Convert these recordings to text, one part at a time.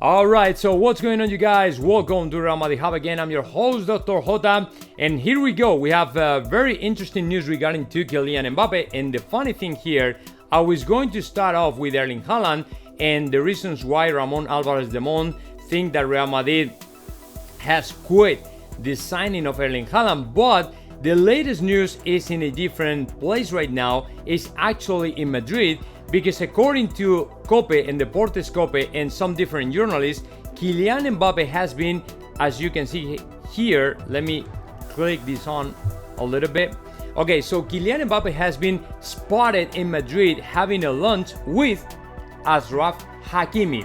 Alright, so what's going on, you guys? Welcome to Madrid Hub again. I'm your host, Dr. JOTA, and here we go. We have very interesting news regarding to Kylian Mbappe, and the funny thing here, I was going to start off with Erling Haaland and the reasons why Ramon Alvarez-Demon think that Real Madrid has quit the signing of Erling Haaland, but the latest news is in a different place right now. It's actually in Madrid, because according to Cope and Deportes Cope and some different journalists, Kylian Mbappe has been, as you can see here, let me click this on a little bit. Okay, so Kylian Mbappe has been spotted in Madrid having a lunch with Achraf Hakimi.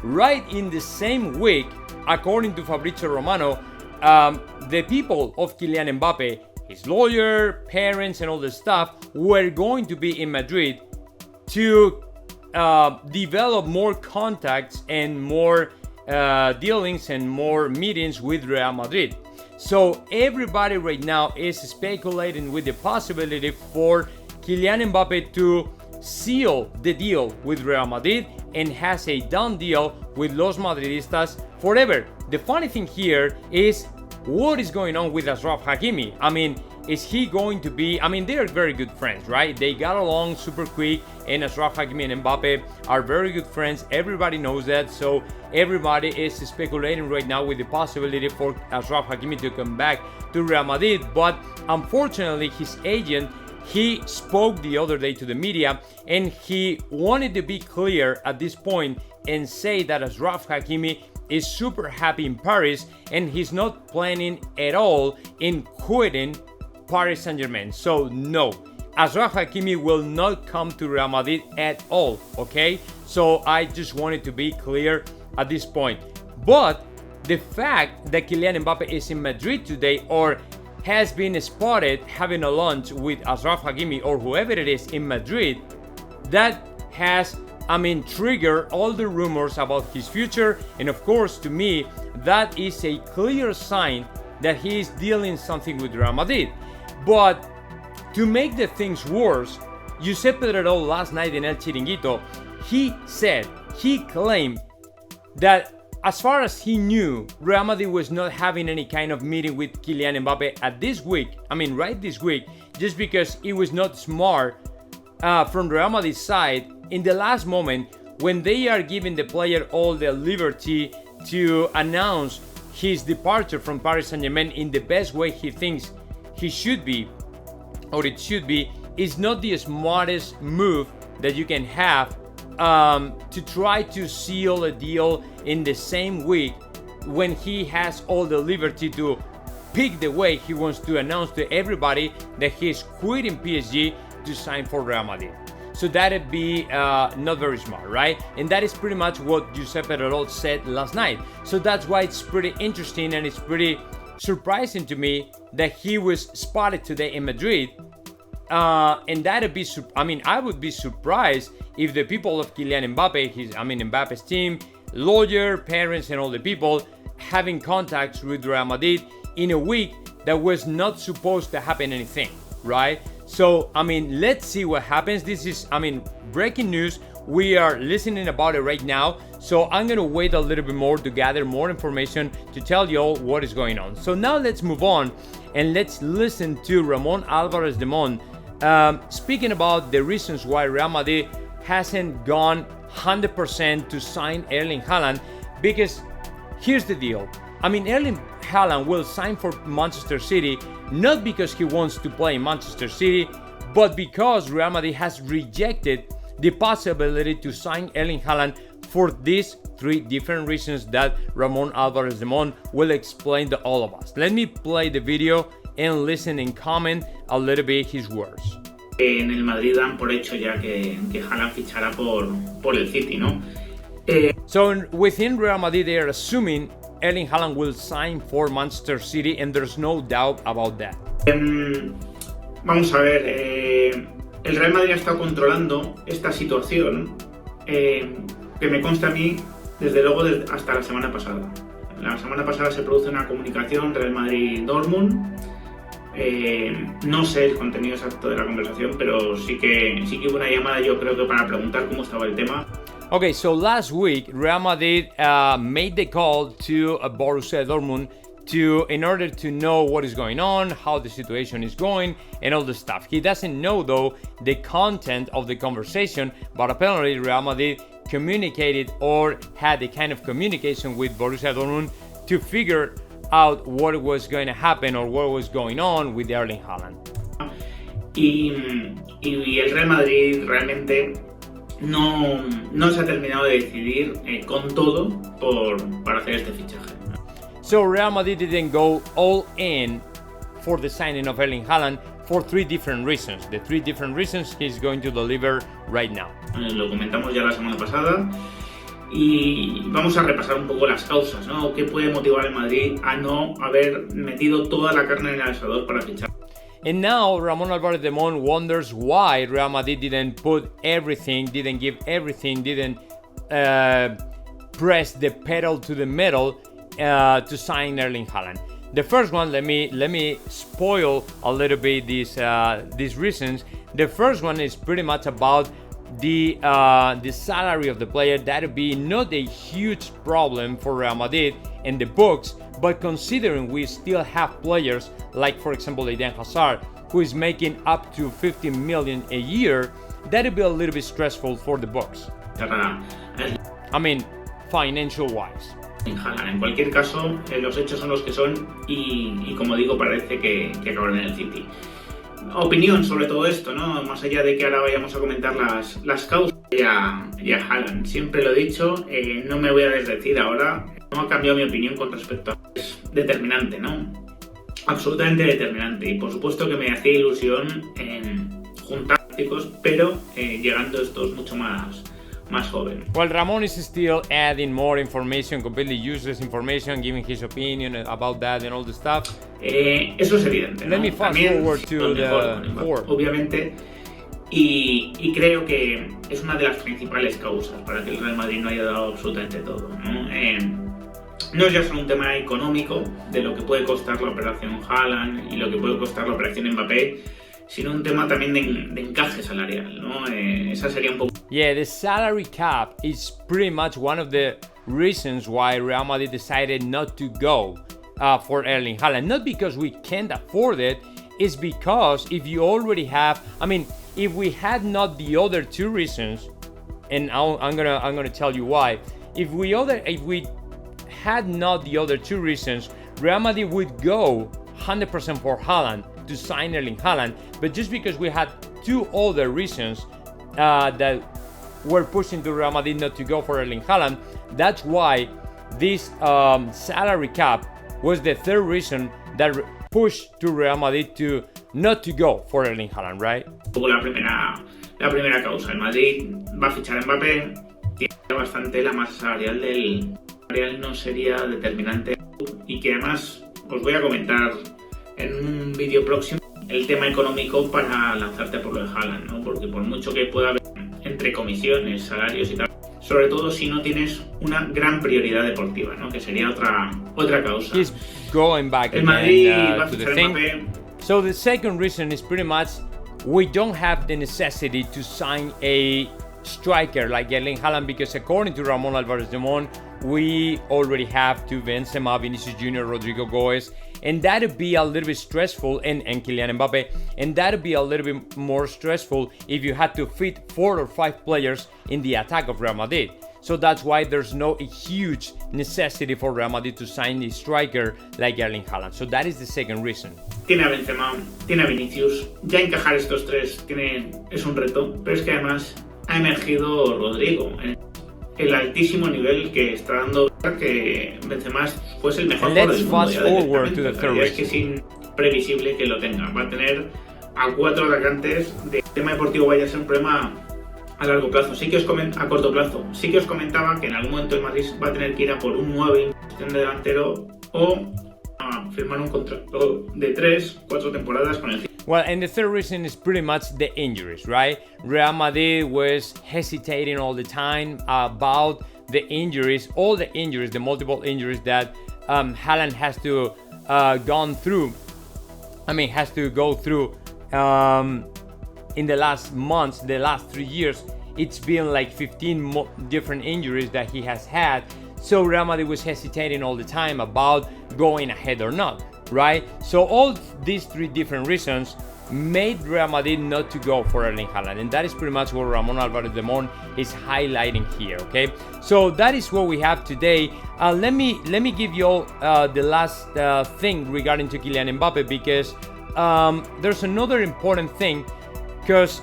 Right in the same week, according to Fabrizio Romano, the people of Kylian Mbappe, his lawyer, parents, and all the stuff were going to be in Madrid to develop more contacts and more dealings and more meetings with Real Madrid. So everybody right now is speculating with the possibility for Kylian Mbappe to seal the deal with Real Madrid and has a done deal with Los Madridistas forever. The funny thing here is what is going on with Achraf Hakimi. I mean, is he going to be, I mean, they are very good friends, right? They got along super quick, and Achraf Hakimi and Mbappe are very good friends. Everybody knows that, so everybody is speculating right now with the possibility for Achraf Hakimi to come back to Real Madrid. But unfortunately, his agent, he spoke the other day to the media, and he wanted to be clear at this point and say that Achraf Hakimi is super happy in Paris, and he's not planning at all in quitting Paris Saint-Germain. So no, Achraf Hakimi will not come to Real Madrid at all, okay? So I just wanted to be clear at this point. But the fact that Kylian Mbappe is in Madrid today, or has been spotted having a lunch with Achraf Hakimi or whoever it is in Madrid, that has, I mean, triggered all the rumors about his future. And of course, to me, that is a clear sign that he is dealing something with Real Madrid. But to make the things worse, Josep Pedrerol last night in El Chiringuito, he claimed that as far as he knew, Real Madrid was not having any kind of meeting with Kylian Mbappe at this week. I mean, right this week, just because it was not smart from Real Madrid's side in the last moment when they are giving the player all the liberty to announce his departure from Paris Saint-Germain in the best way he thinks he should be, or it should be, is not the smartest move that you can have to try to seal a deal in the same week when he has all the liberty to pick the way he wants to announce to everybody that he's quitting PSG to sign for Real Madrid. So that'd be not very smart, right? And that is pretty much what Josep Pedrerol said last night. So that's why it's pretty interesting, and it's pretty surprising to me that he was spotted today in Madrid. And that'd be, I mean, I would be surprised if the people of Kylian Mbappe, Mbappe's team, lawyer, parents, and all the people having contacts with Real Madrid in a week that was not supposed to happen anything, right? So, I mean, let's see what happens. This is, I mean, breaking news. We are listening about it right now. So I'm going to wait a little bit more to gather more information to tell you all what is going on. So now let's move on and let's listen to Ramon Alvarez-Demon speaking about the reasons why Real Madrid hasn't gone 100% to sign Erling Haaland. Because here's the deal. I mean, Erling Haaland will sign for Manchester City not because he wants to play in Manchester City, but because Real Madrid has rejected the possibility to sign Erling Haaland for these three different reasons that Ramon Alvarez-Demon will explain to all of us. Let me play the video and listen and comment a little bit his words. En el Madrid dan por hecho ya que Haaland fichará por el City, ¿no? So within Real Madrid they are assuming Erling Haaland will sign for Manchester City, and there's no doubt about that. Vamos a ver, el Real Madrid ha estado controlando esta situación que me consta a mí desde luego hasta la semana pasada. La semana pasada se produce una comunicación Real Madrid-Dortmund. No sé el contenido exacto de la conversación, pero sí que hubo una llamada, yo creo que para preguntar cómo estaba el tema. Okay, so last week Real Madrid made the call to Borussia Dortmund in order to know what is going on, how the situation is going, and all the stuff. He doesn't know though the content of the conversation, but apparently Real Madrid communicated or had a kind of communication with Borussia Dortmund to figure out what was going to happen or what was going on with Erling Haaland. Y el Real Madrid realmente no se ha terminado de decidir con todo para hacer este fichaje. So Real Madrid didn't go all in for the signing of Erling Haaland for 3 different reasons. The 3 different reasons he's going to deliver right now. Lo comentamos ya la semana pasada y vamos a repasar un poco las causas, ¿no? ¿Qué puede motivar al Madrid a no haber metido toda la carne en el asador para fichar? And now Ramon Alvarez Demon wonders why Real Madrid didn't put everything, didn't give everything, didn't press the pedal to the metal to sign Erling Haaland. The first one, let me spoil a little bit these reasons. The first one is pretty much about the salary of the player. That would be not a huge problem for Real Madrid in the books, but considering we still have players like, for example, Eden Hazard, who is making up to 50 million a year, that would be a little bit stressful for the books. I mean, financial-wise. En cualquier caso, los hechos son los que son y como digo, parece que acabarán en el City. Opinión sobre todo esto, ¿no? Más allá de que ahora vayamos a comentar las causas y a Haaland. Siempre lo he dicho, no me voy a desdecir ahora. No ha cambiado mi opinión con respecto a... Es determinante, ¿no? Absolutamente determinante. Y por supuesto que me hacía ilusión en juntar chicos, pero llegando estos mucho más joven. Well, Ramon is still adding more information, completely useless information, giving his opinion about that and all the stuff. Eso es evidente, ¿no? Let me fast forward to the board. Obviamente, y creo que es una de las principales causas para que el Real Madrid no haya dado absolutamente todo, ¿no? No es ya solo un tema económico de lo que puede costar la operación Haaland y lo que puede costar la operación Mbappé, sino un tema también de encaje salarial, ¿no? Esa sería un poco... Yeah, the salary cap is pretty much one of the reasons why Real Madrid decided not to go for Erling Haaland. Not because we can't afford it, it's because if you already have... I mean, if we had not the other 2 reasons, and I'm gonna tell you why. If we had not the other 2 reasons, Real Madrid would go 100% for Haaland to sign Erling Haaland, but just because we had 2 other reasons that were pushing to Real Madrid not to go for Erling Haaland, that's why this salary cap was the 3rd reason that pushed to Real Madrid to not to go for Erling Haaland, right? La primera causa, el Madrid va a fichar a Mbappé, tiene bastante la masa salarial del Real, no sería determinante, y que además os voy a comentar en un vídeo próximo el tema económico para lanzarte por lo de Haaland, ¿no? Porque por mucho que pueda haber entre comisiones, salarios y tal, sobre todo si no tienes una gran prioridad deportiva, ¿no? Que sería otra causa. He's going back el Madrid va a to the fichar thing. Mbappé. So the second reason is pretty much we don't have the necessity to sign a striker like Erling Haaland, because according to Ramon Alvarez Demon, we already have 2 Benzema, Vinicius Jr., Rodrigo Goes, and that'd be a little bit stressful, and Kylian Mbappe, and that'd be a little bit more stressful if you had to fit 4 or 5 players in the attack of Real Madrid. So that's why there's no a huge necessity for Real Madrid to sign a striker like Erling Haaland. So that is the second reason. Tiene a Benzema, tiene a Vinicius, ya encajar estos 3 es un reto, pero es que además ha emergido Rodrigo, el altísimo nivel que está dando, que Benzema fuese el mejor jugador del mundo. Fast forward to the third es que es imprevisible que lo tenga. Va a tener a 4 atacantes. El tema deportivo vaya a ser un problema a largo plazo. A corto plazo. Sí que os comentaba que en algún momento el Madrid va a tener que ir a por un 9 en de delantero o a firmar un contrato de 3-4 temporadas con el... Well, and the third reason is pretty much the injuries, right? Real Madrid was hesitating all the time about the injuries, all the injuries, the multiple injuries that Haaland has to go through in the last months, the last 3 years, it's been like 15 different injuries that he has had. So Real Madrid was hesitating all the time about going ahead or not, right? So all these three different reasons made Real Madrid not to go for Erling Haaland, and that is pretty much what Ramon Alvarez de Mon is highlighting here. Okay, so that is what we have today. Let me give you all the last thing regarding to Kylian Mbappe, because there's another important thing, because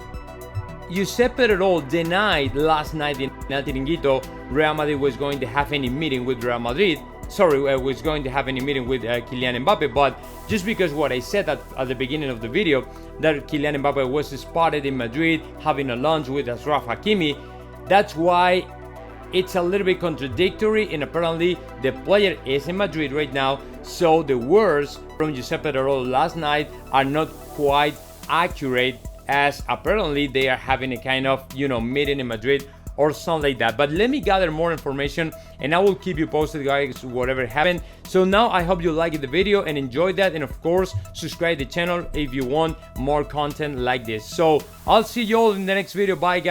Giuseppe Erol denied last night in El Chiringuito Real Madrid was going to have any meeting with Real Madrid. Was going to have any meeting with Kylian Mbappe, but just because what I said at the beginning of the video, that Kylian Mbappe was spotted in Madrid having a lunch with Achraf Hakimi, that's why it's a little bit contradictory, and apparently the player is in Madrid right now, so the words from Giuseppe Erol last night are not quite accurate, as apparently they are having a kind of, meeting in Madrid or something like that. But let me gather more information and I will keep you posted, guys, whatever happened. So now I hope you liked the video and enjoyed that, and of course subscribe to the channel if you want more content like this. So I'll see you all in the next video. Bye, guys.